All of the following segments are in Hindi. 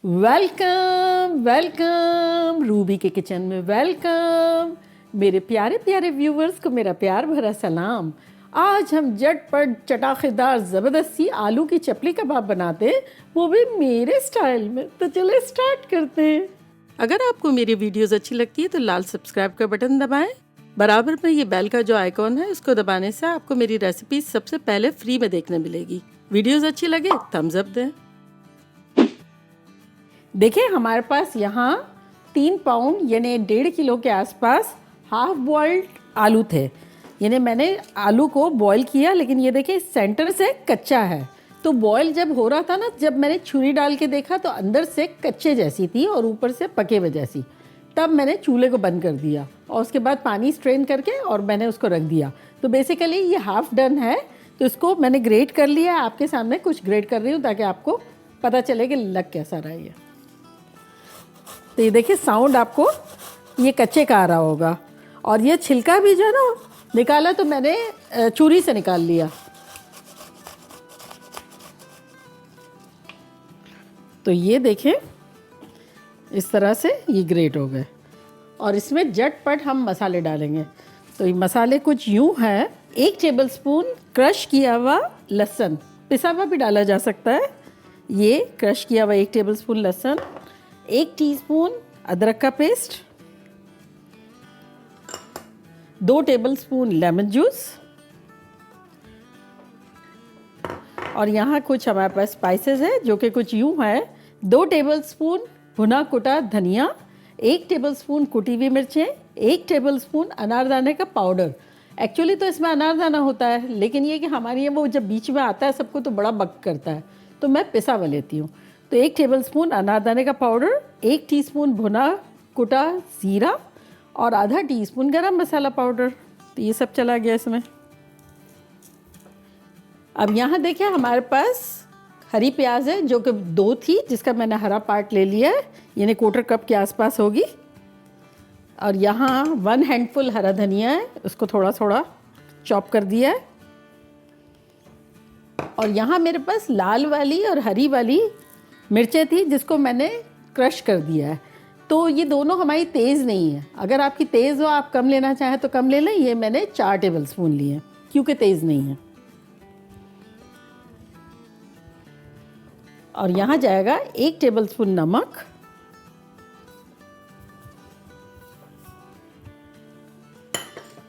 वेलकम वेलकम रूबी के किचन में वेलकम। मेरे प्यारे प्यारे व्यूवर्स को मेरा प्यार भरा सलाम। आज हम झटपट चटाखेदार ज़बरदस्ती आलू की चपली कबाब बनाते हैं, वो भी मेरे स्टाइल में। तो चलो स्टार्ट करते हैं। अगर आपको मेरी वीडियोस अच्छी लगती है तो लाल सब्सक्राइब का बटन दबाएं। बराबर में ये बेल का जो आइकॉन है उसको दबाने से आपको मेरी रेसिपी सबसे पहले फ्री में देखने मिलेगी। वीडियोस अच्छी लगे थम्स अप दें। देखिए हमारे पास यहाँ 3 पाउंड यानी 1.5 किलो के आसपास हाफ बॉइल्ड आलू थे। यानी मैंने आलू को बॉईल किया, लेकिन ये देखिए सेंटर से कच्चा है। तो बॉईल जब हो रहा था ना, जब मैंने छुरी डाल के देखा तो अंदर से कच्चे जैसी थी और ऊपर से पके हुए जैसी। तब मैंने चूल्हे को बंद कर दिया और उसके बाद पानी स्ट्रेन करके और मैंने उसको रख दिया। तो बेसिकली ये हाफ डन है। तो इसको मैंने ग्रेट कर लिया। आपके सामने कुछ ग्रेट कर रही हूँ ताकि आपको पता चले कि लग कैसा रहा है ये। तो ये देखिए साउंड आपको ये कच्चे का आ रहा होगा। और ये छिलका भी जो है ना निकाला तो मैंने छुरी से निकाल लिया। तो ये देखें इस तरह से ये ग्रेट हो गए। और इसमें झटपट हम मसाले डालेंगे। तो ये मसाले कुछ यूँ हैं। 1 टेबलस्पून क्रश किया हुआ लहसुन, पिसा हुआ भी डाला जा सकता है। ये क्रश किया हुआ 1 टेबलस्पून लहसुन, 1 टीस्पून अदरक का पेस्ट, 2 टेबलस्पून लेमन जूस, और यहाँ कुछ हमारे पास स्पाइसेस है जो कि कुछ यूँ है। 2 टेबलस्पून भुना कुटा धनिया, 1 टेबलस्पून कुटी हुई मिर्चें, 1 टेबलस्पून अनारदाने का पाउडर। एक्चुअली तो इसमें अनारदाना होता है, लेकिन ये कि हमारे यहाँ वो जब बीच में आता है सबको तो बड़ा बक करता है, तो मैं पिसा हुआ लेती हूँ। तो 1 टेबलस्पून अनारदाने का पाउडर, 1 टीस्पून भुना कुटा ज़ीरा और आधा टीस्पून गरम मसाला पाउडर। तो ये सब चला गया इसमें। अब यहाँ देखिए हमारे पास हरी प्याज है जो कि 2 थी, जिसका मैंने हरा पार्ट ले लिया है, यानी 1/4 कप के आसपास होगी। और यहाँ 1 हैंडफुल हरा धनिया है, उसको थोड़ा थोड़ा चॉप कर दिया है। और यहाँ मेरे पास लाल वाली और हरी वाली मिर्चें थी जिसको मैंने क्रश कर दिया है। तो ये दोनों हमारी तेज़ नहीं है। अगर आपकी तेज़ हो, आप कम लेना चाहें तो कम ले लें। ये मैंने 4 टेबलस्पून लिए क्योंकि तेज़ नहीं है। और यहाँ जाएगा 1 टेबलस्पून नमक,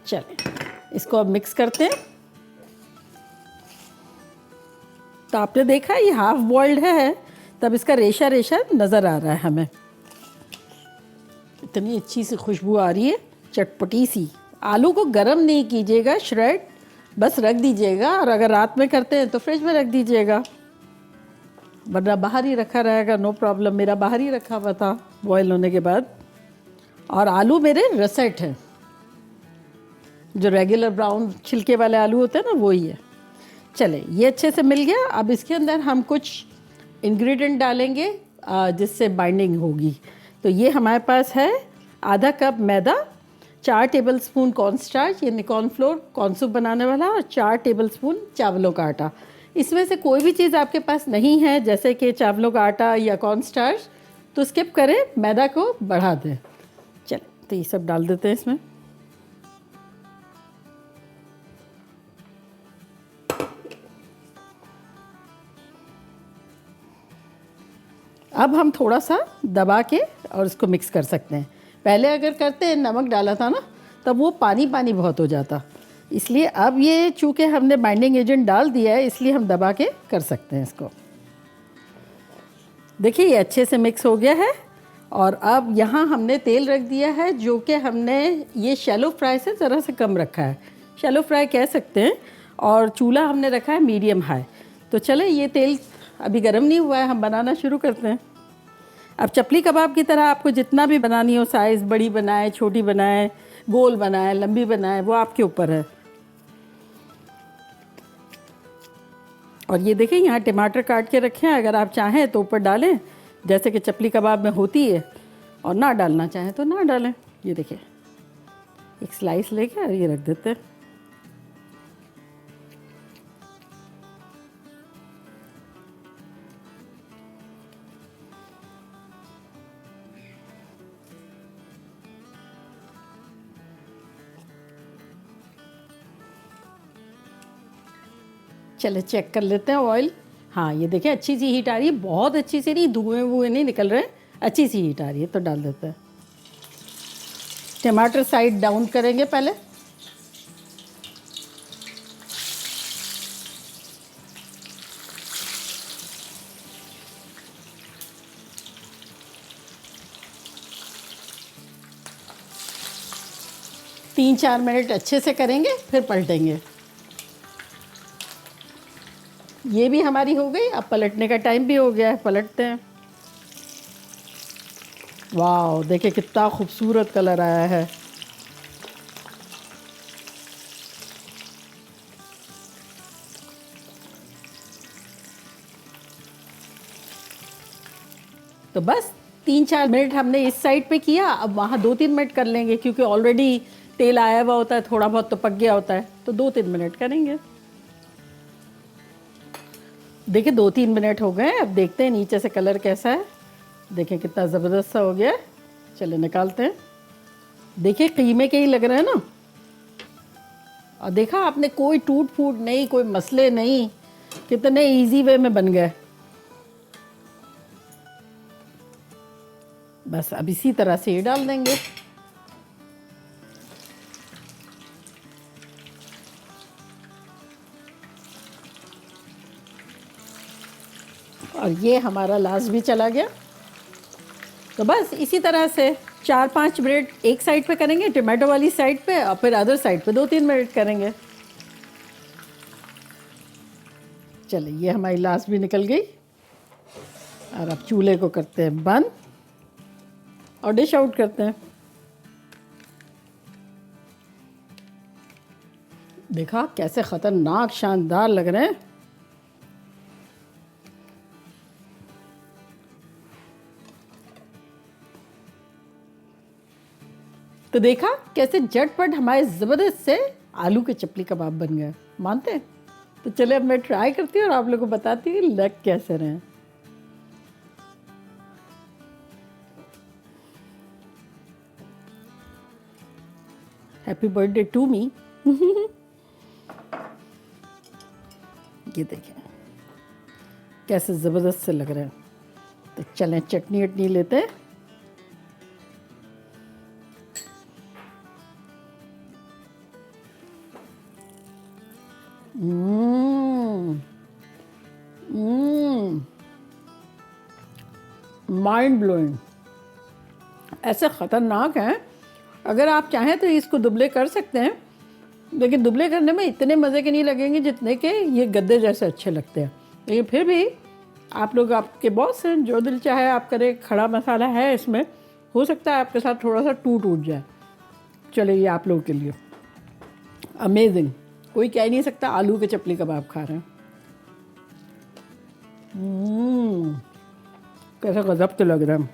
चलें इसको अब मिक्स करते हैं। तो आपने देखा ये हाफ बॉइल्ड है, तब इसका रेशा रेशा नज़र आ रहा है हमें। इतनी अच्छी सी खुशबू आ रही है, चटपटी सी। आलू को गर्म नहीं कीजिएगा, श्रेड बस रख दीजिएगा। और अगर रात में करते हैं तो फ्रिज में रख दीजिएगा, वरना बाहर ही रखा रहेगा, नो प्रॉब्लम। मेरा बाहर ही रखा हुआ था बॉयल होने के बाद। और आलू मेरे रसेट हैं, जो रेगुलर ब्राउन छिलके वाले आलू होते हैं ना, वही है। चले ये अच्छे से मिल गया। अब इसके अंदर हम कुछ इंग्रेडिएंट डालेंगे जिससे बाइंडिंग होगी। तो ये हमारे पास है आधा कप मैदा, 4 टेबलस्पून कॉर्नस्टार्च यानी कॉर्नफ्लोर, कॉर्न सूप बनाने वाला, और 4 टेबलस्पून चावलों का आटा। इसमें से कोई भी चीज़ आपके पास नहीं है, जैसे कि चावलों का आटा या कॉर्नस्टार्च, तो स्किप करें, मैदा को बढ़ा दें। चल तो ये सब डाल देते हैं इसमें। अब हम थोड़ा सा दबा के और इसको मिक्स कर सकते हैं। पहले अगर करते हैं, नमक डाला था ना, तब वो पानी पानी बहुत हो जाता। इसलिए अब ये चूँकि हमने बाइंडिंग एजेंट डाल दिया है, इसलिए हम दबा के कर सकते हैं इसको। देखिए ये अच्छे से मिक्स हो गया है। और अब यहाँ हमने तेल रख दिया है, जो कि हमने ये शैलो फ्राई से ज़रा से कम रखा है, शैलो फ्राई कह सकते हैं। और चूल्हा हमने रखा है मीडियम हाई। तो चले ये तेल अभी गर्म नहीं हुआ है, हम बनाना शुरू करते हैं। अब चपली कबाब की तरह आपको जितना भी बनानी हो, साइज़ बड़ी बनाए, छोटी बनाए, गोल बनाए, लंबी बनाए, वो आपके ऊपर है। और ये देखिए यहाँ टमाटर काट के रखे हैं, अगर आप चाहें तो ऊपर डालें जैसे कि चपली कबाब में होती है, और ना डालना चाहें तो ना डालें। ये देखिए एक स्लाइस लेके ये रख देते हैं। चले चेक कर लेते हैं ऑयल। हाँ ये देखें अच्छी सी हीट आ रही है, बहुत अच्छी सी नहीं, धुएं वुएं नहीं निकल रहे, अच्छी सी हीट आ रही है। तो डाल देते हैं। टमाटर साइड डाउन करेंगे पहले। तीन चार मिनट अच्छे से करेंगे, फिर पलटेंगे। ये भी हमारी हो गई। अब पलटने का टाइम भी हो गया है, पलटते हैं। वाह देखिए कितना खूबसूरत कलर आया है। तो बस 3-4 मिनट हमने इस साइड पे किया, अब वहाँ 2-3 मिनट कर लेंगे क्योंकि ऑलरेडी तेल आया हुआ होता है, थोड़ा बहुत तो पक गया होता है, तो 2-3 मिनट करेंगे। देखिए 2-3 मिनट हो गए। अब देखते हैं नीचे से कलर कैसा है। देखें कितना ज़बरदस्त सा हो गया। चले निकालते हैं। देखिए कीमे के ही लग रहे हैं ना। और देखा आपने, कोई टूट फूट नहीं, कोई मसले नहीं, कितने इजी वे में बन गए। बस अब इसी तरह से ये डाल देंगे। और ये हमारा लास्ट भी चला गया। तो बस इसी तरह से 4-5 मिनट एक साइड पे करेंगे, टमाटो वाली साइड पे, और फिर अदर साइड पे 2-3 मिनट करेंगे। चलिए ये हमारी लास्ट भी निकल गई। और अब चूल्हे को करते हैं बंद और डिश आउट करते हैं। देखा कैसे ख़तरनाक शानदार लग रहे हैं। तो देखा कैसे झटपट हमारे ज़बरदस्त से आलू के चपली कबाब बन गए। मानते हैं? तो चले अब मैं ट्राई करती हूँ और आप लोगों को बताती हूँ लग कैसे रहे। Happy birthday to me. ये देखें कैसे ज़बरदस्त से लग रहे हैं। तो चलें चटनी वटनी लेते हैं। माइंड ब्लोइंग, ऐसे ख़तरनाक हैं। अगर आप चाहें तो इसको दुबले कर सकते हैं, लेकिन दुबले करने में इतने मज़े के नहीं लगेंगे जितने के ये गद्दे जैसे अच्छे लगते हैं। लेकिन फिर भी आप लोग, आपके बॉस हैं, जो दिल चाहे आप करें। खड़ा मसाला है इसमें, हो सकता है आपके साथ थोड़ा सा टूट जाए। चलिए ये आप लोगों के लिए अमेजिंग। कोई कह नहीं सकता आलू के चपली कबाब खा रहे हैं। कैसा गजब तो लग रहा है,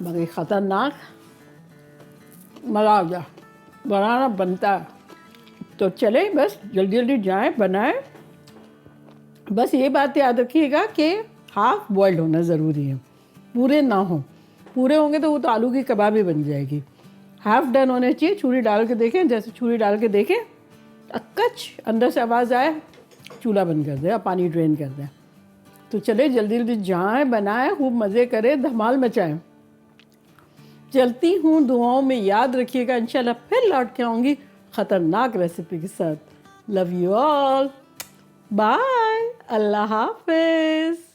मगर ख़तरनाक। मज़ा आ गया, बनाना बनता है। तो चले बस जल्दी जल्दी जाएं, बनाएं। बस ये बात याद रखिएगा कि हाफ बॉइल्ड होना ज़रूरी है, पूरे ना हो। पूरे होंगे तो वो तो आलू की कबाब ही बन जाएगी। हाफ डन होने चाहिए। छुरी डाल के देखें, जैसे छुरी डाल के देखें, अक्कच अंदर से आवाज़ आए, चूल्हा बंद कर दें या पानी ड्रेन कर दें। तो चले जल्दी जल्दी जाएं, बनाएं, खूब मज़े करें, धमाल मचाएं। चलती हूँ, दुआओं में याद रखिएगा। इंशाल्लाह फिर लौट के आऊँगी ख़तरनाक रेसिपी के साथ। लव यू ऑल, बाय, अल्लाह हाफिज़।